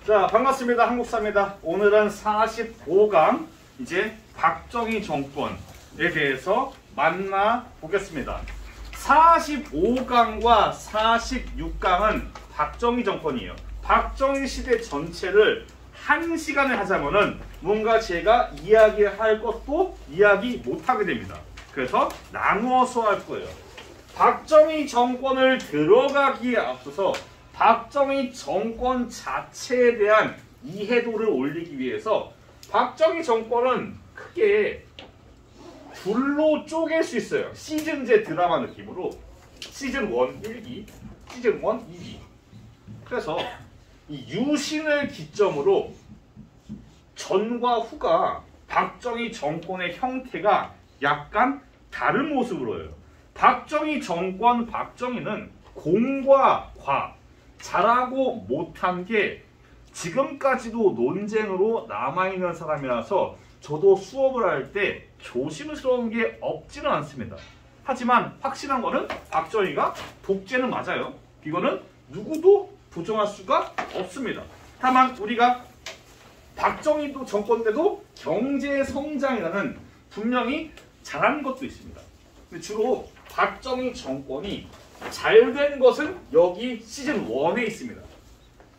자, 반갑습니다. 한국사입니다. 오늘은 45강 이제 박정희 정권에 대해서 만나보겠습니다. 45강과 46강은 박정희 정권이에요. 박정희 시대 전체를 1시간에 하자면은 뭔가 제가 이야기할 것도 이야기 못하게 됩니다. 그래서 나누어서 할 거예요. 박정희 정권을 들어가기에 앞서서 박정희 정권 자체에 대한 이해도를 올리기 위해서 박정희 정권은 크게 둘로 쪼갤 수 있어요. 시즌제 드라마 느낌으로 시즌 1 1기, 시즌 1 2기. 그래서 이 유신을 기점으로 전과 후가 박정희 정권의 형태가 약간 다른 모습으로요. 박정희 정권 박정희는 공과 과, 잘하고 못한 게 지금까지도 논쟁으로 남아있는 사람이라서 저도 수업을 할 때 조심스러운 게 없지는 않습니다. 하지만 확실한 거는 박정희가 독재는 맞아요. 이거는 누구도 부정할 수가 없습니다. 다만 우리가 박정희도 정권 때도 경제 성장이라는 분명히 잘한 것도 있습니다. 근데 주로 박정희 정권이 잘된 것은 여기 시즌 1에 있습니다.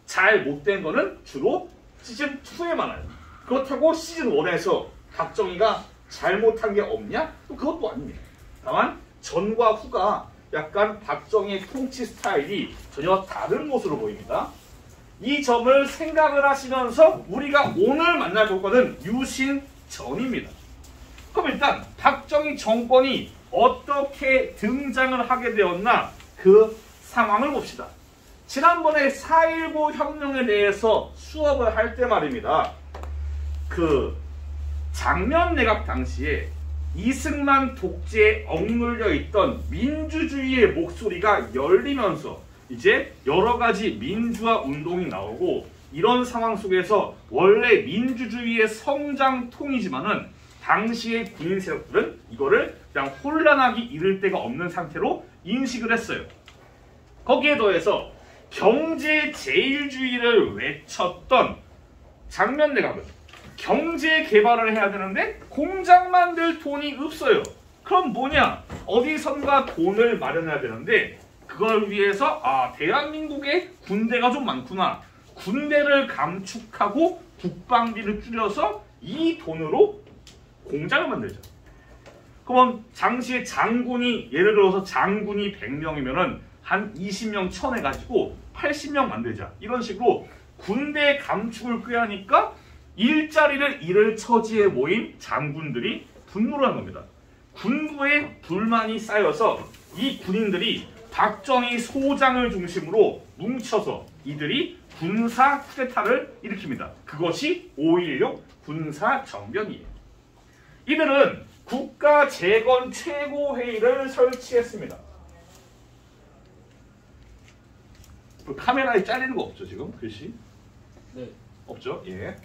잘 못된 거는 주로 시즌 2에 많아요. 그렇다고 시즌 1에서 박정희가 잘못한 게 없냐? 또 그것도 아닙니다. 다만 전과 후가 약간 박정희의 통치 스타일이 전혀 다른 모습으로 보입니다. 이 점을 생각을 하시면서 우리가 오늘 만나볼 것은 유신 전입니다. 그럼 일단 박정희 정권이 어떻게 등장을 하게 되었나 그 상황을 봅시다. 지난번에 4.19 혁명에 대해서 수업을 할 때 말입니다. 그 장면 내각 당시에 이승만 독재에 억눌려 있던 민주주의의 목소리가 열리면서 이제 여러 가지 민주화 운동이 나오고 이런 상황 속에서 원래 민주주의의 성장통이지만은 당시의 군인 세력들은 이거를 그냥 혼란하기 이를 데가 없는 상태로 인식을 했어요. 거기에 더해서 경제 제일주의를 외쳤던 장면 내각은 경제 개발을 해야 되는데 공장 만들 돈이 없어요. 그럼 뭐냐? 어디선가 돈을 마련해야 되는데 그걸 위해서 대한민국에 군대가 좀 많구나. 군대를 감축하고 국방비를 줄여서 이 돈으로 공장을 만들자. 그럼 당시에 장군이 예를 들어서 장군이 100명이면은 한 20명 쳐내가지고 80명 만들자. 이런 식으로 군대 감축을 꾀하니까 일자리를 잃을 처지에 모인 장군들이 분노를 한 겁니다. 군부에 불만이 쌓여서 이 군인들이 박정희 소장을 중심으로 뭉쳐서 이들이 군사 쿠데타를 일으킵니다. 그것이 5.16 군사정변이에요. 이들은 국가재건 최고회의를 설치했습니다. 카메라에 잘리는 거 없죠 지금 글씨? 네. 없죠? 예.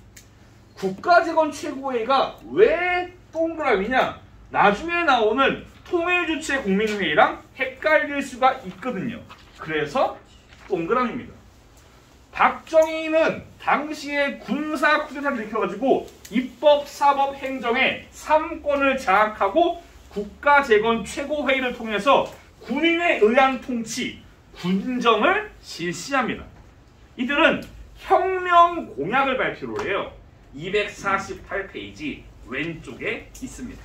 국가재건 최고회의가 왜 동그라미냐? 나중에 나오는 통일주체 국민회의랑 헷갈릴 수가 있거든요. 그래서 동그라미입니다. 박정희는 당시에 군사 쿠데타를 일으켜가지고 입법, 사법, 행정의 3권을 장악하고 국가재건 최고회의를 통해서 군인에 의한 통치, 군정을 실시합니다. 이들은 혁명 공약을 발표를 해요. 248페이지 왼쪽에 있습니다.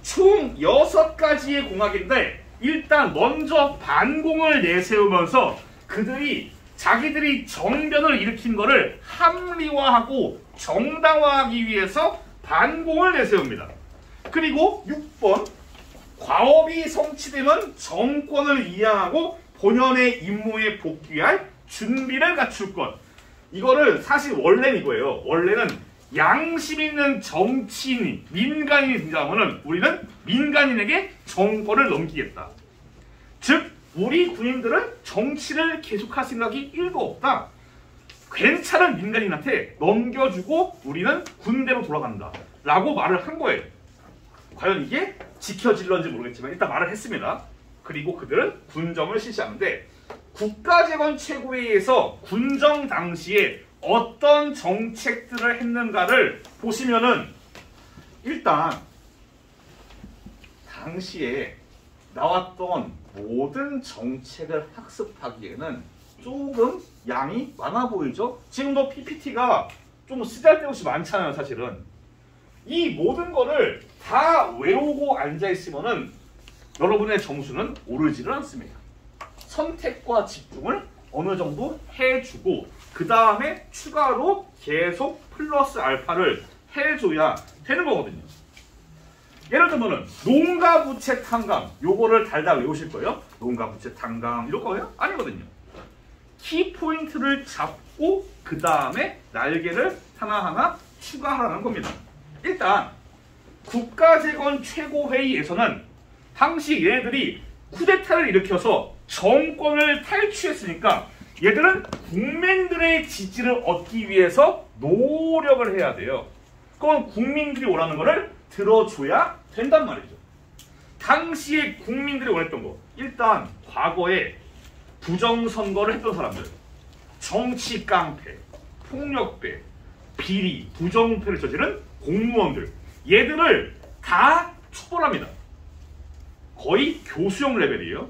총 6가지의 공약인데 일단 먼저 반공을 내세우면서 그들이 자기들이 정변을 일으킨 것을 합리화하고 정당화하기 위해서 반공을 내세웁니다. 그리고 6번 과업이 성취되면 정권을 이양하고 본연의 임무에 복귀할 준비를 갖출 것. 이거를 사실 원래는 이거예요. 원래는 양심 있는 정치인이 민간인이 등장하면 우리는 민간인에게 정권을 넘기겠다. 즉 우리 군인들은 정치를 계속할 생각이 1도 없다. 괜찮은 민간인한테 넘겨주고 우리는 군대로 돌아간다. 라고 말을 한 거예요. 과연 이게 지켜질런지 모르겠지만 일단 말을 했습니다. 그리고 그들은 군정을 실시하는데 국가재건 최고회의에서 군정 당시에 어떤 정책들을 했는가를 보시면은 일단 당시에 나왔던 모든 정책을 학습하기에는 조금 양이 많아 보이죠? 지금도 PPT가 좀 쓰잘데없이 많잖아요, 사실은. 이 모든 거를 다 외우고 앉아있으면은 여러분의 점수는 오르지를 않습니다. 선택과 집중을 어느 정도 해주고 그 다음에 추가로 계속 플러스 알파를 해줘야 되는 거거든요. 예를 들면은 농가부채 탕감 요거를 달달 외우실 거예요. 농가부채 탕감 이럴 거예요? 아니거든요. 키포인트를 잡고 그 다음에 날개를 하나하나 추가하라는 겁니다. 일단 국가재건 최고회의에서는 당시 얘네들이 쿠데타를 일으켜서 정권을 탈취했으니까 얘들은 국민들의 지지를 얻기 위해서 노력을 해야 돼요. 그건 국민들이 원하는 거를 들어줘야 된단 말이죠. 당시에 국민들이 원했던 거, 일단 과거에 부정선거를 했던 사람들, 정치 깡패, 폭력배, 비리, 부정부패를 저지른 공무원들, 얘들을 다 처벌합니다. 거의 교수형 레벨이에요.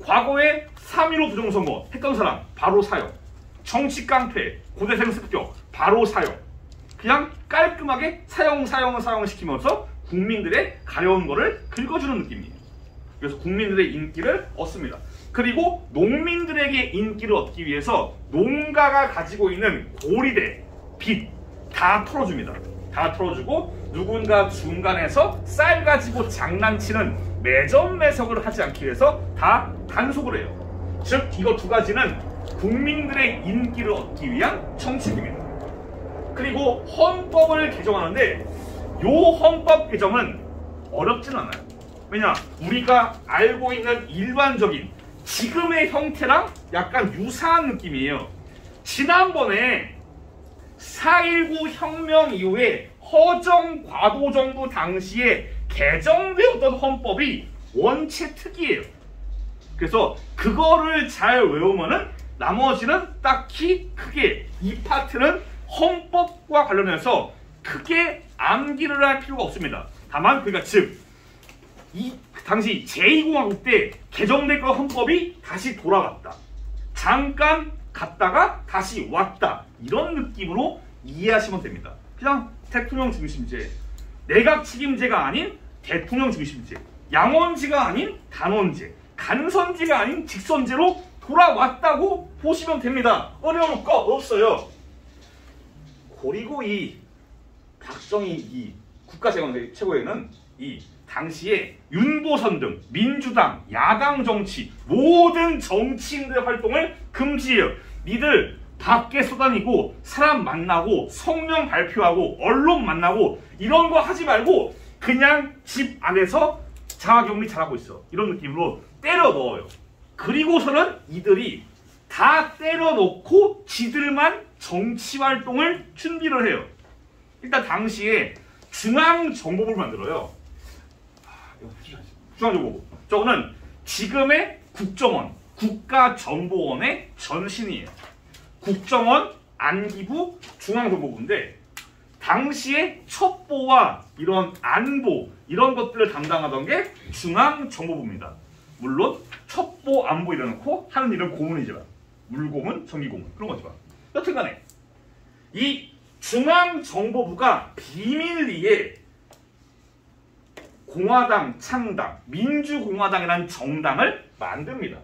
과거에 3.15 부정선거 했던 사람 바로 사형, 정치 깡패, 고대생 습격 바로 사형, 그냥 깔끔하게 사형 시키면서 국민들의 가려운 거를 긁어주는 느낌이에요. 그래서 국민들의 인기를 얻습니다. 그리고 농민들에게 인기를 얻기 위해서 농가가 가지고 있는 고리대, 빚 다 털어줍니다. 다 털어주고 누군가 중간에서 쌀 가지고 장난치는 매점 매석을 하지 않기 위해서 다 단속을 해요. 즉 이거 두 가지는 국민들의 인기를 얻기 위한 정책입니다. 그리고 헌법을 개정하는데 요 헌법 개정은 어렵진 않아요. 왜냐? 우리가 알고 있는 일반적인 지금의 형태랑 약간 유사한 느낌이에요. 지난번에 4.19 혁명 이후에 허정 과도정부 당시에 개정되었던 헌법이 원체 특이해요. 그래서 그거를 잘 외우면은 나머지는 딱히 크게 이 파트는 헌법과 관련해서 크게 암기를 할 필요가 없습니다. 다만 그러니까 즉 이 당시 제2공화국 때 개정된 헌법이 다시 돌아갔다. 잠깐 갔다가 다시 왔다. 이런 느낌으로 이해하시면 됩니다. 그냥 대통령 중심제, 내각 책임제가 아닌 대통령 중심제, 양원지가 아닌 단원제, 간선지가 아닌 직선제로 돌아왔다고 보시면 됩니다. 어려울 거 없어요. 그리고 이 박정희 이 국가재건 최고회의는 이 당시에 윤보선 등 민주당, 야당 정치 모든 정치인들의 활동을 금지해요. 니들 밖에 쏘다니고 사람 만나고 성명 발표하고 언론 만나고 이런 거 하지 말고 그냥 집 안에서 자가격리 잘하고 있어. 이런 느낌으로 때려 넣어요. 그리고서는 이들이 다 때려 넣고 지들만 정치활동을 준비를 해요. 일단 당시에 중앙정보부를 만들어요. 중앙정보부. 저거는 지금의 국정원, 국가정보원의 전신이에요. 국정원, 안기부, 중앙정보부인데 당시에 첩보와 이런 안보 이런 것들을 담당하던 게 중앙정보부입니다. 물론 첩보, 안보 이래놓고 하는 일은 고문이지만 물고문, 정기고문 그런 거지만 여튼간에 이 중앙정보부가 비밀리에 공화당 창당, 민주공화당이라는 정당을 만듭니다.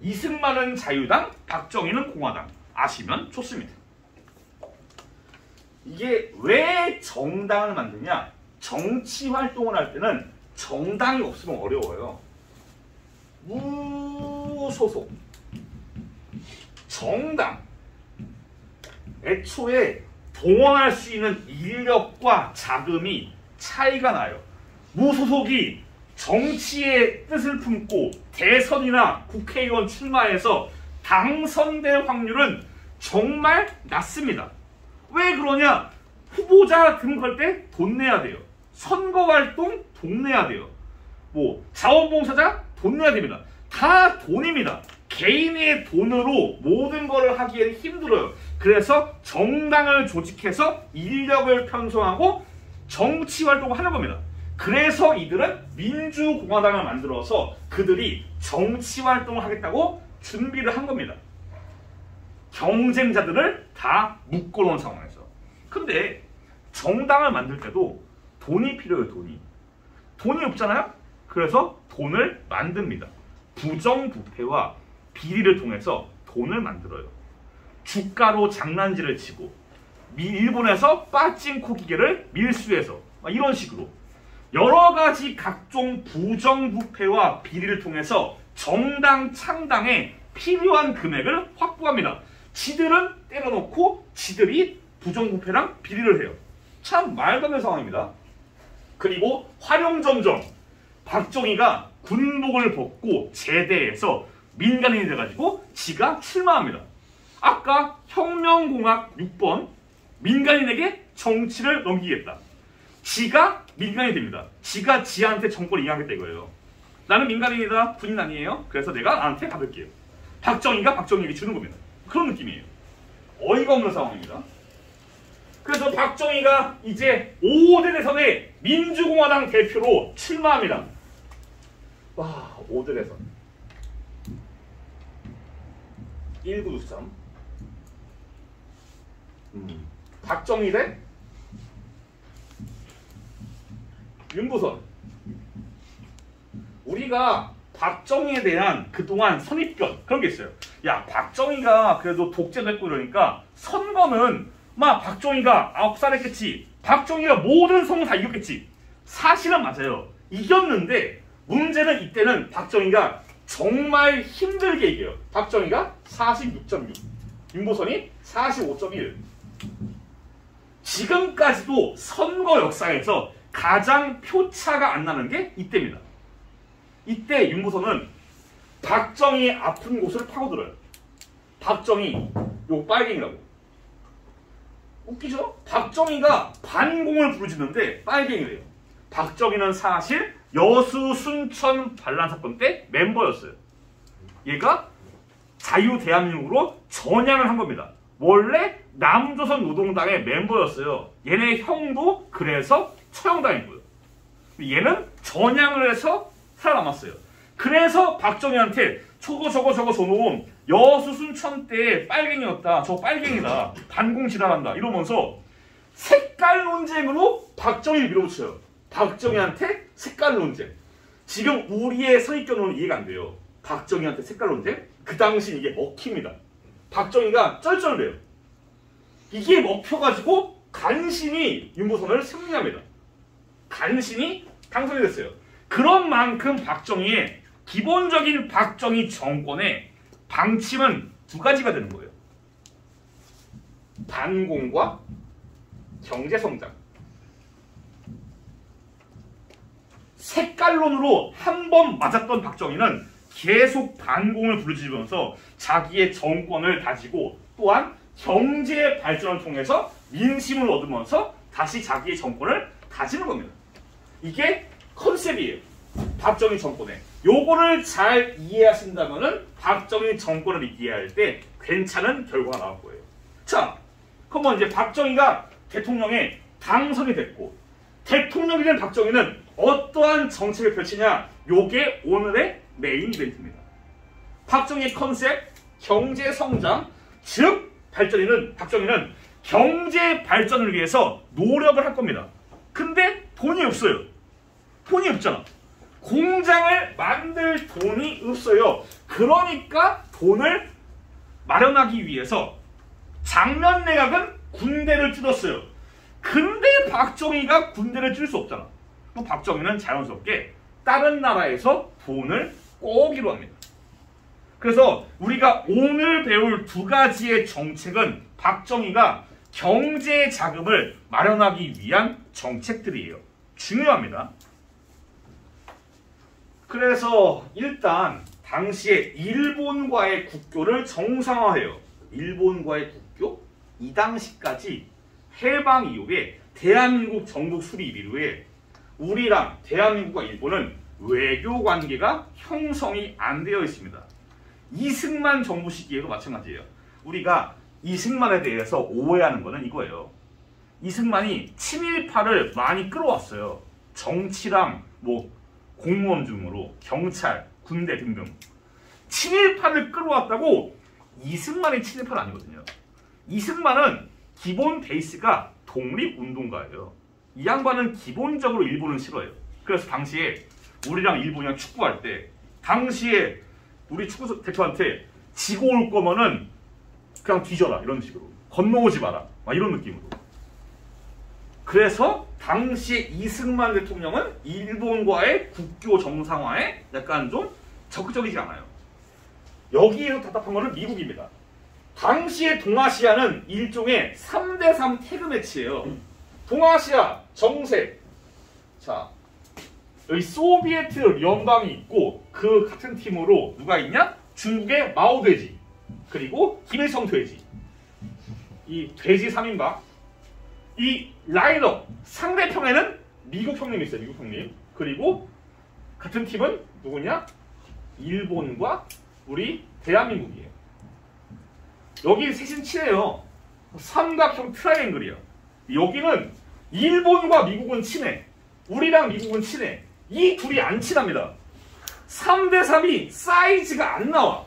이승만은 자유당, 박정희는 공화당. 아시면 좋습니다. 이게 왜 정당을 만드냐? 정치활동을 할 때는 정당이 없으면 어려워요. 무소속, 정당. 애초에 동원할 수 있는 인력과 자금이 차이가 나요. 무소속이 정치의 뜻을 품고 대선이나 국회의원 출마해서 당선될 확률은 정말 낮습니다. 왜 그러냐? 후보자 등록할 때 돈 내야 돼요. 선거활동 돈 내야 돼요. 뭐 자원봉사자 돈 내야 됩니다. 다 돈입니다. 개인의 돈으로 모든 것을 하기에는 힘들어요. 그래서 정당을 조직해서 인력을 편성하고 정치 활동을 하는 겁니다. 그래서 이들은 민주공화당을 만들어서 그들이 정치 활동을 하겠다고 준비를 한 겁니다. 경쟁자들을 다 묶어놓은 상황에서. 근데 정당을 만들 때도 돈이 필요해요. 돈이 없잖아요. 그래서 돈을 만듭니다. 부정부패와 비리를 통해서 돈을 만들어요. 주가로 장난질을 치고 일본에서 빠찡코 기계를 밀수해서 이런 식으로 여러 가지 각종 부정부패와 비리를 통해서 정당 창당에 필요한 금액을 확보합니다. 지들은 때려놓고 지들이 부정부패랑 비리를 해요. 참 말도 안 되는 상황입니다. 그리고 활용점점 박정희가 군복을 벗고 제대해서 민간인이 돼가지고 지가 출마합니다. 아까 혁명공학 6번 민간인에게 정치를 넘기겠다. 지가 민간인이 됩니다. 지가 지한테 정권을 이양하겠다 이거예요. 나는 민간인이다. 군인 아니에요. 그래서 내가 나한테 받을게요. 박정희가 박정희에게 주는 겁니다. 그런 느낌이에요. 어이가 없는 상황입니다. 그래서 박정희가 이제 5대 대선에 민주공화당 대표로 출마합니다. 와, 5대 대선 1963 박정희 대 윤보선. 우리가 박정희에 대한 그동안 선입견 그런 게 있어요. 야, 박정희가 그래도 독재도 했고 이러니까 선거는 막 박정희가 9살 했겠지. 박정희가 모든 선거 다 이겼겠지. 사실은 맞아요. 이겼는데 문제는 이때는 박정희가 정말 힘들게 이겨요. 박정희가 46.6, 윤보선이 45.1. 지금까지도 선거 역사에서 가장 표차가 안 나는 게 이때입니다. 이때 윤보선은 박정희 아픈 곳을 파고들어요. 박정희 요거 빨갱이라고. 웃기죠? 박정희가 반공을 부르짖는데 빨갱이래요. 박정희는 사실 여수 순천 반란 사건 때 멤버였어요. 얘가 자유대한민국으로 전향을 한 겁니다. 원래 남조선 노동당의 멤버였어요. 얘네 형도 그래서 처형당했고요. 얘는 전향을 해서 살아남았어요. 그래서 박정희한테 저거 저놈 여수 순천 때 빨갱이였다. 저 빨갱이다. 반공 지랄한다. 이러면서 색깔 논쟁으로 박정희를 밀어붙여요. 박정희한테 색깔 논쟁. 지금 우리의 선입견으로는 이해가 안 돼요. 박정희한테 색깔 논쟁? 그 당시 이게 먹힙니다. 박정희가 쩔쩔해요. 이게 먹혀가지고 간신히 윤보선을 승리합니다. 간신히 당선이 됐어요. 그런 만큼 박정희의 기본적인 박정희 정권의 방침은 두 가지가 되는 거예요. 반공과 경제성장. 색깔론으로 한 번 맞았던 박정희는 계속 반공을 부르짖으면서 자기의 정권을 다지고 또한 경제 발전을 통해서 민심을 얻으면서 다시 자기의 정권을 다지는 겁니다. 이게 컨셉이에요. 박정희 정권에. 요거를 잘 이해하신다면은 박정희 정권을 이해할 때 괜찮은 결과가 나올 거예요. 자, 그러면 이제 박정희가 대통령에 당선이 됐고 대통령이 된 박정희는 어떠한 정책을 펼치냐? 요게 오늘의 메인 이벤트입니다. 박정희의 컨셉 경제 성장, 즉 박정희는 경제 발전을 위해서 노력을 할 겁니다. 근데 돈이 없어요. 돈이 없잖아. 공장을 만들 돈이 없어요. 그러니까 돈을 마련하기 위해서 장면 내각은 군대를 줄였어요. 근데 박정희가 군대를 줄 수 없잖아. 또 박정희는 자연스럽게 다른 나라에서 돈을 꼬기로 합니다. 그래서 우리가 오늘 배울 두 가지의 정책은 박정희가 경제 자금을 마련하기 위한 정책들이에요. 중요합니다. 그래서 일단 당시에 일본과의 국교를 정상화해요. 일본과의 국교? 이 당시까지 해방 이후에 대한민국 정부 수립 이후에 우리랑 대한민국과 일본은 외교 관계가 형성이 안 되어 있습니다. 이승만 정부 시기에도 마찬가지예요. 우리가 이승만에 대해서 오해하는 거는 이거예요. 이승만이 친일파를 많이 끌어왔어요. 정치랑 뭐 공무원 중으로 경찰, 군대 등등. 친일파를 끌어왔다고 이승만이 친일파는 아니거든요. 이승만은 기본 베이스가 독립운동가예요. 이 양반은 기본적으로 일본은 싫어해요. 그래서 당시에 우리랑 일본이랑 축구할 때 당시에 우리 축구 대표한테 지고 올 거면은 그냥 뒤져라 이런 식으로 건너오지 마라 막 이런 느낌으로. 그래서 당시에 이승만 대통령은 일본과의 국교 정상화에 약간 좀 적극적이지 않아요. 여기에서 답답한 거는 미국입니다. 당시에 동아시아는 일종의 3대3 태그 매치예요. 동아시아 정세. 자, 여기 소비에트 연방이 있고 그 같은 팀으로 누가 있냐? 중국의 마오 돼지 그리고 김일성 돼지. 이 돼지 3인방. 이 라인업 상대편에는 미국 형님이 있어요. 미국 형님. 그리고 같은 팀은 누구냐? 일본과 우리 대한민국이에요. 여기 셋은 친해요. 삼각형 트라이앵글이에요. 여기는 일본과 미국은 친해. 우리랑 미국은 친해. 이 둘이 안 친합니다. 3대3이 사이즈가 안 나와.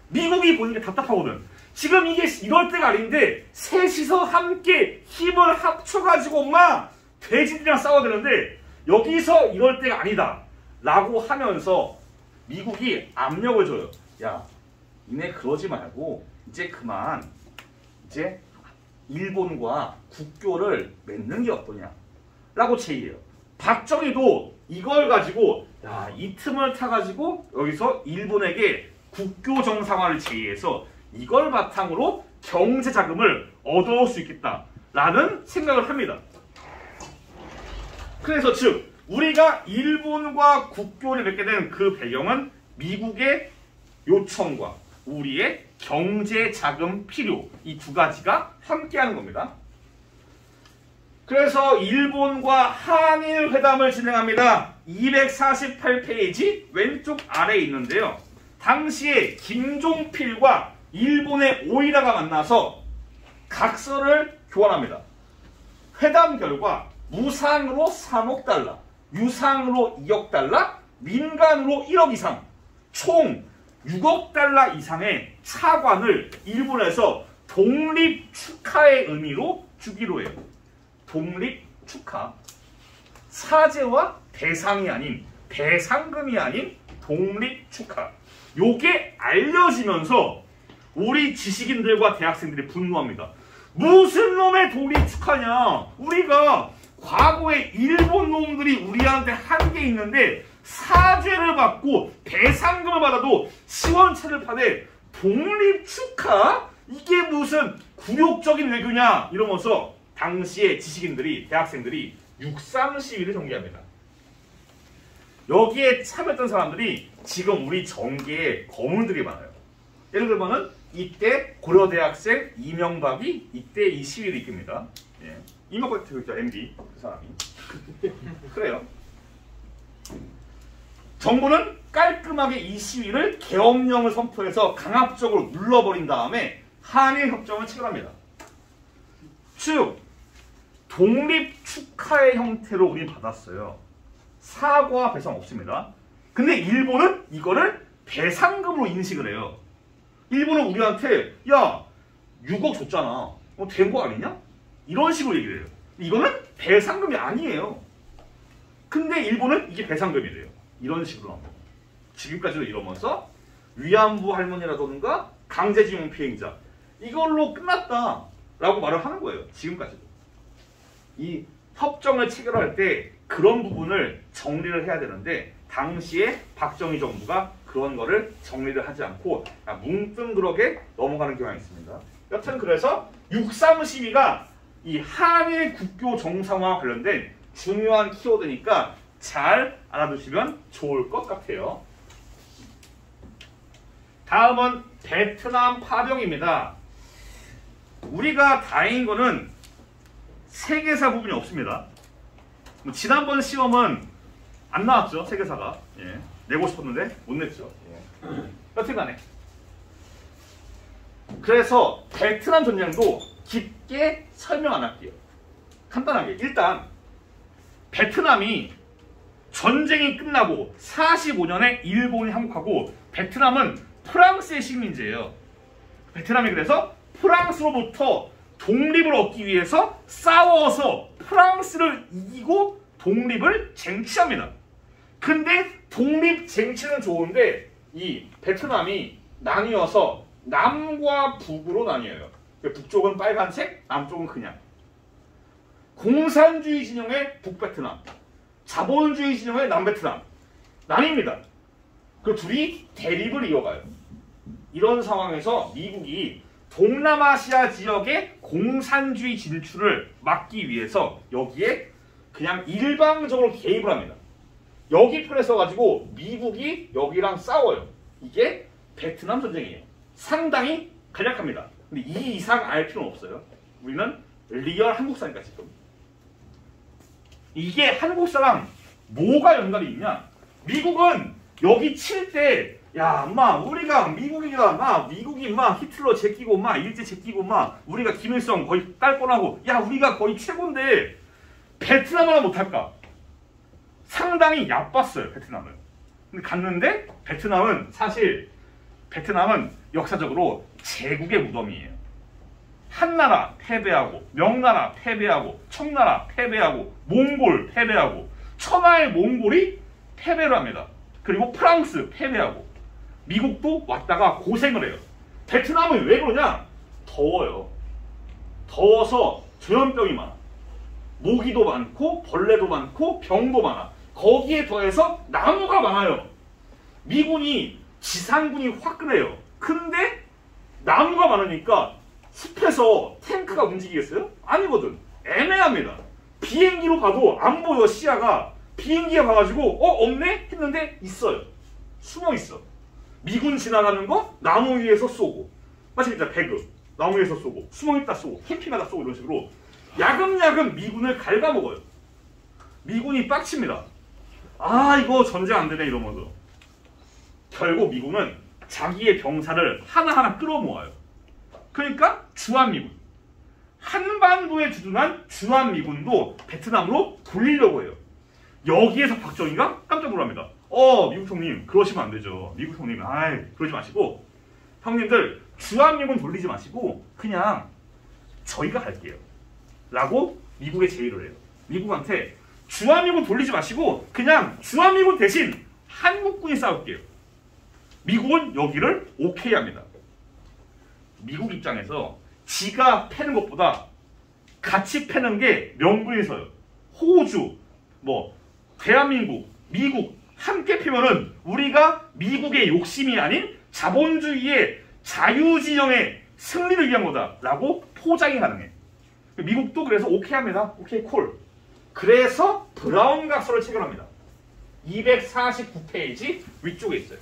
미국이 보는 게 답답하거든. 지금 이게 이럴 때가 아닌데 셋이서 함께 힘을 합쳐가지고 엄마 돼지들이랑 싸워야 되는데 여기서 이럴 때가 아니다 라고 하면서 미국이 압력을 줘요. 야, 니네 그러지 말고 이제 그만 이제 일본과 국교를 맺는 게 어떠냐 라고 제의해요. 박정희도 이걸 가지고 야, 이 틈을 타가지고 여기서 일본에게 국교 정상화를 제의해서 이걸 바탕으로 경제 자금을 얻어올 수 있겠다라는 생각을 합니다. 그래서 즉 우리가 일본과 국교를 맺게 된 그 배경은 미국의 요청과 우리의 경제 자금 필요 이 두 가지가 함께하는 겁니다. 그래서 일본과 한일 회담을 진행합니다. 248페이지 왼쪽 아래에 있는데요. 당시에 김종필과 일본의 오이라가 만나서 각서를 교환합니다. 회담 결과 무상으로 3억 달러, 유상으로 2억 달러, 민간으로 1억 이상, 총 6억 달러 이상의 차관을 일본에서 독립 축하의 의미로 주기로 해요. 독립 축하. 사제와 대상이 아닌, 배상금이 아닌 독립 축하. 요게 알려지면서 우리 지식인들과 대학생들이 분노합니다. 무슨 놈의 독립 축하냐? 우리가 과거에 일본 놈들이 우리한테 한 게 있는데 사죄를 받고 배상금을 받아도 시원찮을 판에 독립 축하? 이게 무슨 굴욕적인 외교냐? 이러면서 당시에 지식인들이, 대학생들이 6.3 시위를 전개합니다. 여기에 참여했던 사람들이 지금 우리 정계에 거물들이 많아요. 예를 들면은 이때 고려대학생 이명박이 이때 이 시위를 이끕니다. 예. 이명박 대표죠, MB 그 사람이. 그래요. 정부는 깔끔하게 이 시위를 계엄령을 선포해서 강압적으로 눌러버린 다음에 한일 협정을 체결합니다. 즉 독립 축하의 형태로 우린 받았어요. 사과 배상 없습니다. 근데 일본은 이거를 배상금으로 인식을 해요. 일본은 우리한테 야 6억 줬잖아. 된 거 아니냐? 이런 식으로 얘기를 해요. 이거는 배상금이 아니에요. 근데 일본은 이게 배상금이래요. 이런 식으로 한 거. 지금까지도 이러면서 위안부 할머니라던가 강제징용 피해자 이걸로 끝났다라고 말을 하는 거예요. 지금까지도. 이 협정을 체결할 때 그런 부분을 정리를 해야 되는데 당시에 박정희 정부가 그런 거를 정리를 하지 않고 뭉뚱그렇게 넘어가는 경향이 있습니다. 여튼 그래서 6.3 시위가 이 한일 국교 정상화와 관련된 중요한 키워드니까 잘 알아두시면 좋을 것 같아요. 다음은 베트남 파병입니다. 우리가 다행인 거는 세계사 부분이 없습니다. 지난번 시험은 안 나왔죠, 세계사가. 예. 내고 싶었는데 못 냈죠. 예. 여튼간에 그래서 베트남 전쟁도 깊게 설명 안 할게요. 간단하게 일단 베트남이 전쟁이 끝나고 45년에 일본이 항복하고 베트남은 프랑스의 식민지예요. 베트남이 그래서 프랑스로부터 독립을 얻기 위해서 싸워서 프랑스를 이기고 독립을 쟁취합니다. 근데 독립 쟁취는 좋은데 이 베트남이 나뉘어서 남과 북으로 나뉘어요. 북쪽은 빨간색, 남쪽은 그냥. 공산주의 진영의 북베트남, 자본주의 진영의 남베트남 나뉩니다. 그 둘이 대립을 이어가요. 이런 상황에서 미국이 동남아시아 지역의 공산주의 진출을 막기 위해서 여기에 그냥 일방적으로 개입을 합니다. 여기 편에 서가지고 미국이 여기랑 싸워요. 이게 베트남 전쟁이에요. 상당히 간략합니다. 근데 이 이상 알 필요는 없어요. 우리는 리얼 한국사니까 지금. 이게 한국사랑 뭐가 연관이 있냐? 미국은 여기 칠 때, 야, 엄마, 우리가 미국이가, 미국이 히틀러 제끼고, 일제 제끼고, 우리가 김일성 거의 딸 뻔하고, 야, 우리가 거의 최고인데, 베트남 하나 못할까? 상당히 얕봤어요, 베트남을. 근데 갔는데, 베트남은 역사적으로 제국의 무덤이에요. 한나라 패배하고, 명나라 패배하고, 청나라 패배하고, 몽골 패배하고, 천하의 몽골이 패배를 합니다. 그리고 프랑스 패배하고, 미국도 왔다가 고생을 해요. 베트남은 왜 그러냐? 더워요. 더워서 전염병이 많아. 모기도 많고, 벌레도 많고, 병도 많아. 거기에 더해서 나무가 많아요. 미군이 지상군이 화끈해요. 근데 나무가 많으니까 숲에서 탱크가 움직이겠어요? 아니거든. 애매합니다. 비행기로 봐도 안 보여, 시야가. 비행기가 봐가지고 없네? 했는데 있어요. 숨어 있어. 미군 지나가는 거 나무 위에서 쏘고, 마치 진짜 배그 나무 위에서 쏘고, 숨어있다 쏘고, 캠핑하다 쏘고, 이런 식으로 야금야금 미군을 갉아먹어요. 미군이 빡칩니다. 아, 이거 전쟁 안 되네 이러면서 결국 미군은 자기의 병사를 하나하나 끌어모아요. 그러니까 주한미군, 한반도에 주둔한 주한미군도 베트남으로 돌리려고 해요. 여기에서 박정희가 깜짝 놀랍니다. 미국 형님 그러시면 안 되죠. 미국 형님 그러지 마시고, 형님들 주한미군 돌리지 마시고 그냥 저희가 갈게요 라고 미국에 제의를 해요. 미국한테 주한미군 돌리지 마시고 그냥 주한미군 대신 한국군이 싸울게요. 미국은 여기를 오케이 합니다. 미국 입장에서 지가 패는 것보다 같이 패는 게 명분이 서요. 호주, 대한민국, 미국 함께 패면은 우리가 미국의 욕심이 아닌 자본주의의 자유진영의 승리를 위한 거다라고 포장이 가능해. 미국도 그래서 오케이 합니다. 오케이 콜. 그래서 브라운 각서를 체결합니다. 249페이지 위쪽에 있어요.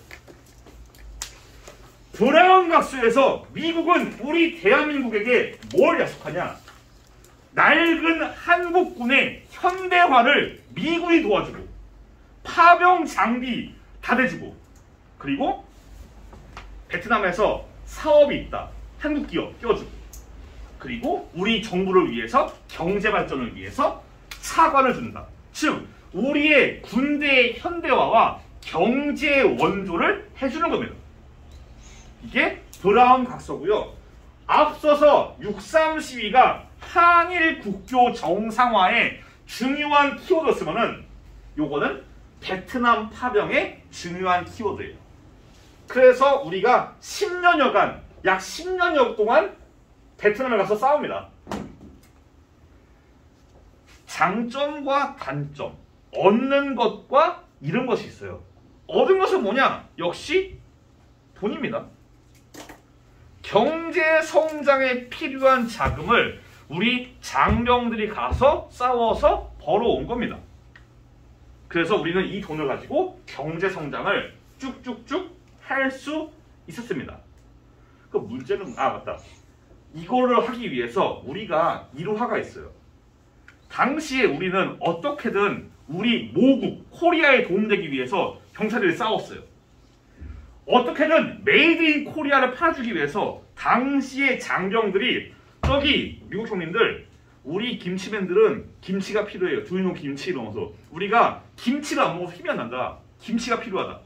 브라운 각서에서 미국은 우리 대한민국에게 뭘 약속하냐? 낡은 한국군의 현대화를 미군이 도와주고, 파병 장비 다 대주고, 그리고 베트남에서 사업이 있다, 한국 기업 껴주고, 그리고 우리 정부를 위해서 경제 발전을 위해서 차관을 준다. 즉 우리의 군대의 현대화와 경제 원조를 해주는 겁니다. 이게 브라운 각서고요. 앞서서 6.3 시위가 한일 국교 정상화의 중요한 키워드였으면은 요거는 베트남 파병의 중요한 키워드예요. 그래서 우리가 10년여간, 약 10년여 동안 베트남에 가서 싸웁니다. 장점과 단점, 얻는 것과 잃은 것이 있어요. 얻은 것은 뭐냐? 역시 돈입니다. 경제 성장에 필요한 자금을 우리 장병들이 가서 싸워서 벌어온 겁니다. 그래서 우리는 이 돈을 가지고 경제 성장을 쭉쭉쭉 할 수 있었습니다. 그 문제는, 맞다. 이거를 하기 위해서 우리가 일화가 있어요. 당시에 우리는 어떻게든 우리 모국, 코리아에 도움되기 위해서 경찰들이 싸웠어요. 어떻게든 메이드 인 코리아를 팔아주기 위해서 당시의 장병들이 저기 미국 형님들 우리 김치맨들은 김치가 필요해요. 두유노 김치 이러면서 우리가 김치를 안 먹어서 힘이 안 난다. 김치가 필요하다.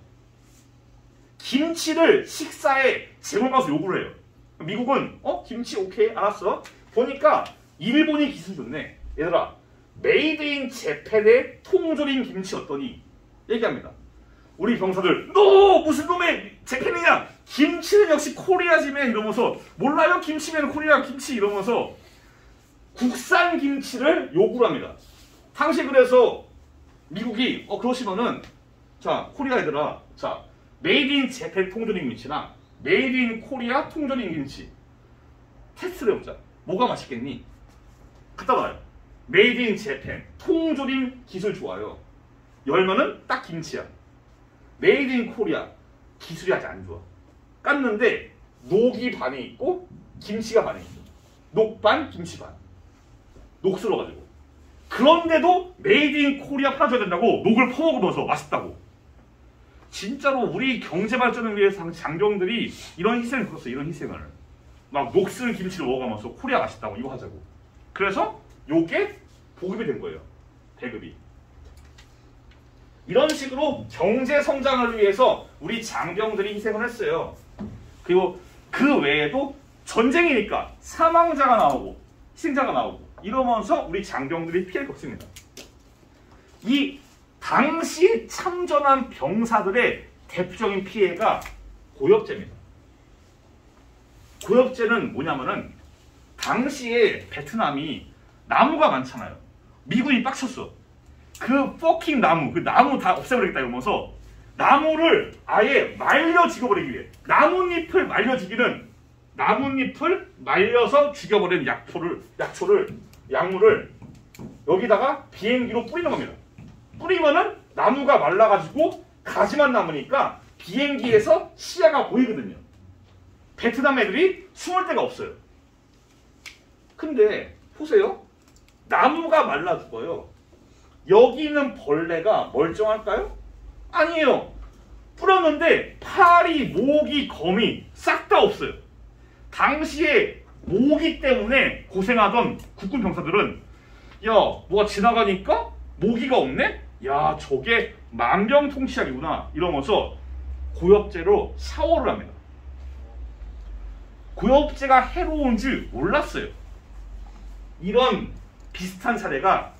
김치를 식사에 제공가서 요구를 해요. 미국은 김치 오케이 알았어. 보니까 일본이 기술 좋네. 얘들아 메이드 인 재팬의 통조림 김치 어떠니? 얘기합니다. 우리 병사들 너 무슨 놈의 재팬이냐? 김치는 역시 코리아지맨 이러면서 몰라요? 김치면 코리아 김치 이러면서 국산 김치를 요구를 합니다. 당시 그래서 미국이 그러시면은 자 코리아 얘들아 자 메이드 인 재팬 통조림 김치랑 메이드 인 코리아 통조림 김치 테스트를 해보자. 뭐가 맛있겠니? 갖다 봐요. 메이드 인 재팬 통조림 기술 좋아요. 열면은 딱 김치야. 메이드 인 코리아 기술이 아직 안 좋아. 깠는데 녹이 반에 있고 김치가 반에 있어. 녹 반 김치 반. 녹슬어가지고. 그런데도 메이드 인 코리아 팔아줘야 된다고 녹을 퍼먹으면서 맛있다고. 진짜로 우리 경제 발전을 위해서 장병들이 이런 희생을 했었어. 이런 희생을. 막 녹슬은 김치를 먹어가면서 코리아 맛있다고 이거 하자고. 그래서 요게 보급이 된 거예요. 배급이. 이런 식으로 경제 성장을 위해서 우리 장병들이 희생을 했어요. 그리고 그 외에도 전쟁이니까 사망자가 나오고 희생자가 나오고 이러면서 우리 장병들이 피해를 겪습니다. 이 당시 참전한 병사들의 대표적인 피해가 고엽제입니다. 고엽제는 뭐냐면은 당시에 베트남이 나무가 많잖아요. 미군이 빡쳤어. 그 퍼킹 나무, 그 나무 다 없애버리겠다 이러면서 나무를 아예 말려 죽여버리기 위해 나뭇잎을 말려 죽이는 나뭇잎을 말려서 죽여버리는 약물을 여기다가 비행기로 뿌리는 겁니다. 뿌리면은 나무가 말라가지고 가지만 남으니까 비행기에서 시야가 보이거든요. 베트남 애들이 숨을 데가 없어요. 근데 보세요. 나무가 말라 죽어요. 여기 있는 벌레가 멀쩡할까요? 아니에요. 뿌렸는데 파리, 모기, 거미 싹 다 없어요. 당시에 모기 때문에 고생하던 국군 병사들은 야 뭐가 지나가니까 모기가 없네? 야 저게 만병통치약이구나 이러면서 고엽제로 샤워를 합니다. 고엽제가 해로운 줄 몰랐어요. 이런 비슷한 사례가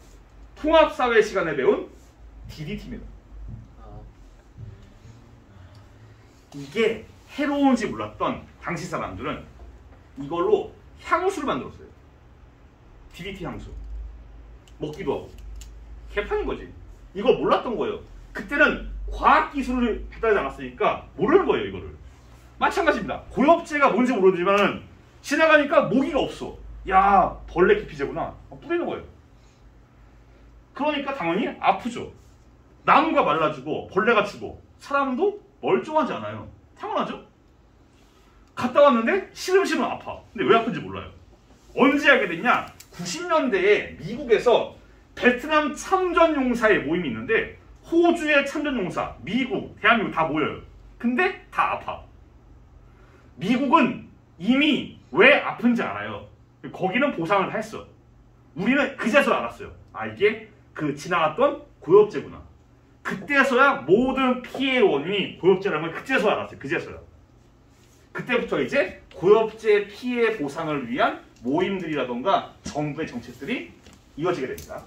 통합사회 시간에 배운 DDT입니다. 이게 해로운지 몰랐던 당시 사람들은 이걸로 향수를 만들었어요. DDT 향수. 먹기도 하고. 개판인 거지. 이걸 몰랐던 거예요. 그때는 과학기술을 발달하지 않았으니까 모르는 거예요, 이거를. 마찬가지입니다. 고엽제가 뭔지 모르지만 지나가니까 모기가 없어. 야, 벌레 기피제구나. 뿌리는 거예요. 그러니까 당연히 아프죠. 나무가 말라지고 벌레가 죽어. 사람도 멀쩡하지 않아요. 당연하죠? 갔다 왔는데 시름시름 아파. 근데 왜 아픈지 몰라요. 언제 알게 됐냐? 90년대에 미국에서 베트남 참전용사의 모임이 있는데 호주의 참전용사, 미국, 대한민국 다 모여요. 근데 다 아파. 미국은 이미 왜 아픈지 알아요. 거기는 보상을 다 했어. 우리는 그제서 알았어요. 아 이게 그 지나갔던 고엽제구나. 그때서야 모든 피해 원인이 고엽제라는 걸 그제서 알았어요. 그제서야. 그때부터 이제 고엽제 피해 보상을 위한 모임들이라던가 정부의 정책들이 이어지게 됩니다.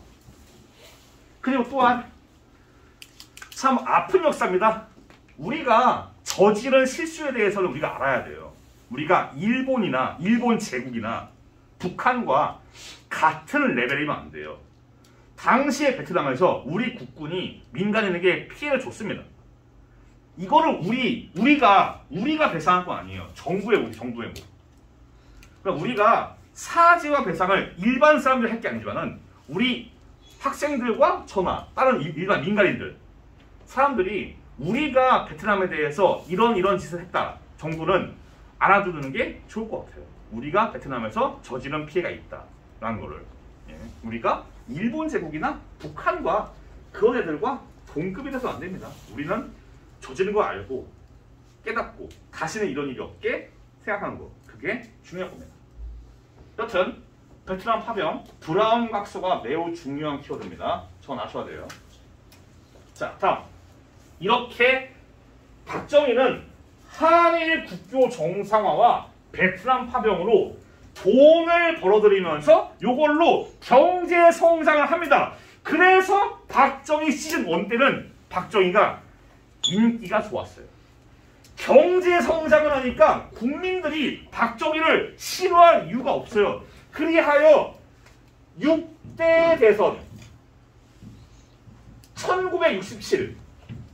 그리고 또한 참 아픈 역사입니다. 우리가 저지른 실수에 대해서는 우리가 알아야 돼요. 우리가 일본 제국이나 북한과 같은 레벨이면 안 돼요. 당시의 베트남에서 우리 국군이 민간인에게 피해를 줬습니다. 이거를 우리가 배상한 건 아니에요. 정부의 뭐. 그러니까 우리가 사죄와 배상을 일반 사람들이 할 게 아니지만은 우리 학생들과 저나 다른 일반 민간인들 사람들이 우리가 베트남에 대해서 이런 짓을 했다. 정부는 알아두는 게 좋을 것 같아요. 우리가 베트남에서 저지른 피해가 있다라는 거를. 예. 우리가 일본 제국이나 북한과 그런 애들과 동급이 돼서 안 됩니다. 우리는 저지른 거 알고 깨닫고 다시는 이런 일이 없게 생각하는 거. 그게 중요한 겁니다. 여튼 베트남 파병 브라운 각서가 매우 중요한 키워드입니다. 전 아셔야 돼요. 자, 다음. 이렇게 박정희는 한일 국교 정상화와 베트남 파병으로 돈을 벌어들이면서 이걸로 경제 성장을 합니다. 그래서 박정희 시즌 1 때는 박정희가 인기가 좋았어요. 경제 성장을 하니까 국민들이 박정희를 싫어할 이유가 없어요. 그리하여 6대 대선 1967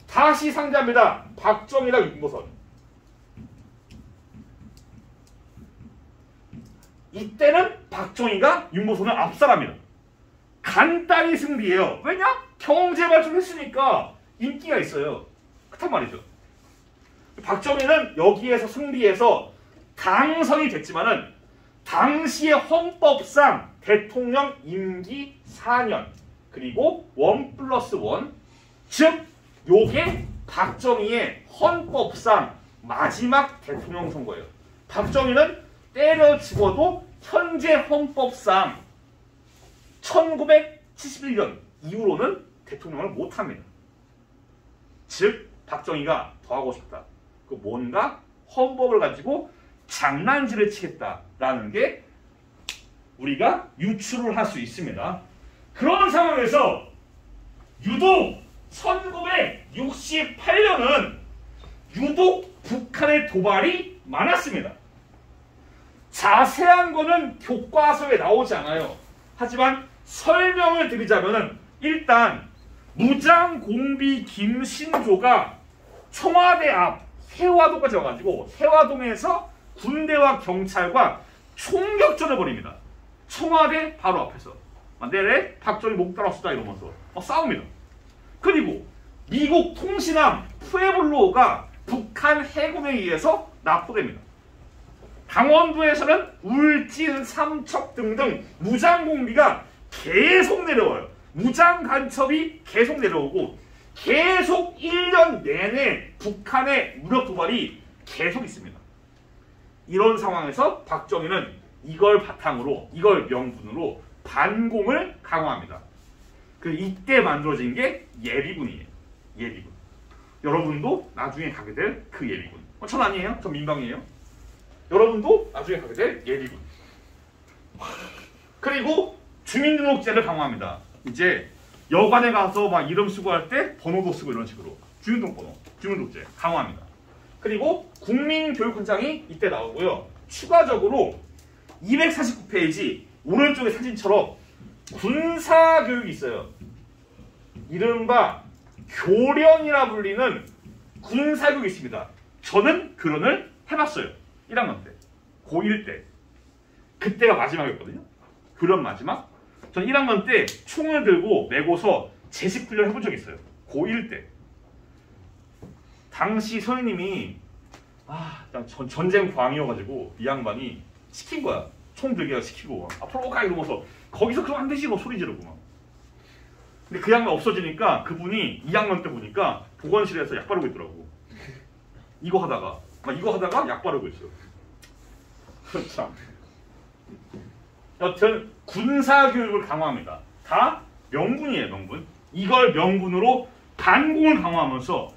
다시 상대합니다. 박정희랑 윤보선. 이때는 박정희가 윤보선을 압살합니다. 간단히 승리해요. 왜냐? 경제 발전했으니까 인기가 있어요. 그렇단 말이죠. 박정희는 여기에서 승리해서 당선이 됐지만은 당시의 헌법상 대통령 임기 4년 그리고 1+1 즉 요게 박정희의 헌법상 마지막 대통령 선거예요. 박정희는 때려 죽어도 현재 헌법상 1971년 이후로는 대통령을 못합니다. 즉 박정희가 더 하고 싶다. 그 뭔가 헌법을 가지고 장난질을 치겠다라는 게 우리가 유추를 할 수 있습니다. 그런 상황에서 유독 1968년은 유독 북한의 도발이 많았습니다. 자세한 거는 교과서에 나오지 않아요. 하지만 설명을 드리자면 일단 무장공비 김신조가 청와대 앞 해화동까지 와가지고 해화동에서 군대와 경찰과 총격전을 벌입니다. 청와대 바로 앞에서. 내래 박정희 목 따라왔다 이러면서 싸웁니다. 그리고 미국 통신함 푸에블로가 북한 해군에 의해서 납포됩니다. 강원도에서는 울진, 삼척 등등 무장공비가 계속 내려와요. 무장 간첩이 계속 내려오고 계속 1년 내내 북한의 무력 도발이 계속 있습니다. 이런 상황에서 박정희는 이걸 바탕으로, 이걸 명분으로 반공을 강화합니다. 이때 만들어진 게 예비군이에요. 예비군. 여러분도 나중에 가게 될 그 예비군. 전 아니에요. 전 민방이에요. 여러분도 나중에 가게 될 예비군. 그리고 주민등록제를 강화합니다. 이제 여관에 가서 막 이름 쓰고 할 때 번호도 쓰고 이런 식으로 주민등록번호, 주민등록제 강화합니다. 그리고 국민교육훈장이 이때 나오고요. 추가적으로 249페이지 오른쪽의 사진처럼 군사교육이 있어요. 이른바 교련이라 불리는 군사교육이 있습니다. 저는 교련을 해봤어요. 1학년 때, 고1 때. 그때가 마지막이었거든요. 교련 마지막. 저는 1학년 때 총을 들고 메고서 제식훈련 해본 적이 있어요. 고1 때. 당시 선생님이 전쟁 광이어가지고 이 양반이 시킨 거야. 총 들게 시키고 앞으로 가 이러면서 거기서 그럼 안 되지 뭐 소리 지르고 막. 근데 그 양반 없어지니까 그분이 2학년 때 보니까 보건실에서 약 바르고 있더라고. 이거 하다가 약 바르고 있어요. 참. 여튼 군사교육을 강화합니다. 다 명분이에요. 명분. 이걸 명분으로 반공을 강화하면서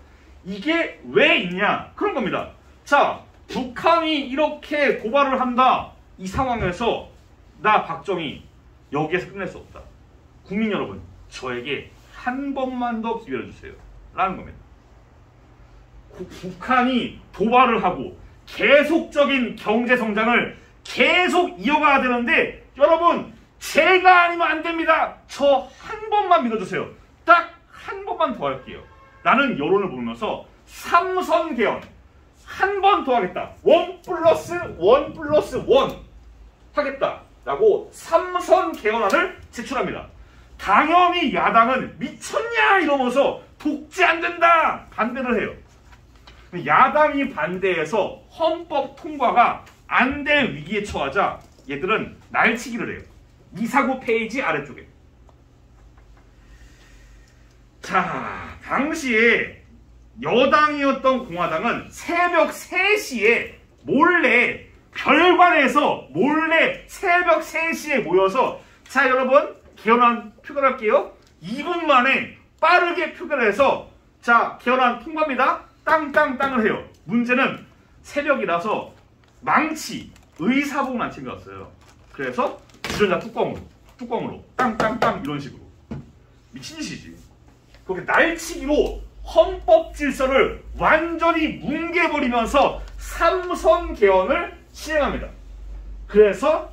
이게 왜 있냐? 그런 겁니다. 자, 북한이 이렇게 고발을 한다. 이 상황에서 나 박정희 여기에서 끝낼 수 없다. 국민 여러분, 저에게 한 번만 더 기회를 주세요. 라는 겁니다. 북한이 도발을 하고 계속적인 경제 성장을 계속 이어가야 되는데 여러분, 제가 아니면 안 됩니다. 저 한 번만 믿어주세요. 딱 한 번만 더 할게요. 라는 여론을 보면서 삼선 개헌 한 번 더 하겠다. 1+1+1 하겠다. 라고 삼선 개헌안을 제출합니다. 당연히 야당은 미쳤냐 이러면서 독재 안 된다 반대를 해요. 야당이 반대해서 헌법 통과가 안 될 위기에 처하자 얘들은 날치기를 해요. 249페이지 아래쪽에. 자, 당시에 여당이었던 공화당은 새벽 3시에 몰래 별관에서 몰래 새벽 3시에 모여서 자 여러분 개헌안 표결할게요. 2분 만에 빠르게 표결해서 자 개헌안 통과입니다. 땅땅땅을 해요. 문제는 새벽이라서 망치 의사봉은 안 챙겨왔어요. 그래서 주전자 뚜껑으로 땅땅땅 이런 식으로 미친 짓이지. 그렇게 날치기로 헌법 질서를 완전히 뭉개버리면서 삼선 개헌을 시행합니다. 그래서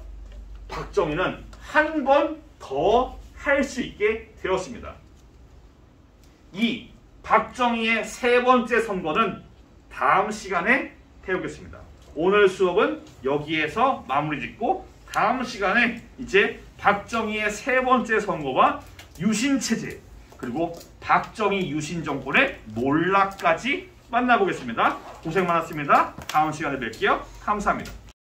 박정희는 한 번 더 할 수 있게 되었습니다. 이 박정희의 3번째 선거는 다음 시간에 배우겠습니다. 오늘 수업은 여기에서 마무리 짓고 다음 시간에 이제 박정희의 3번째 선거와 유신체제 그리고 박정희 유신 정권의 몰락까지 만나보겠습니다. 고생 많았습니다. 다음 시간에 뵐게요. 감사합니다.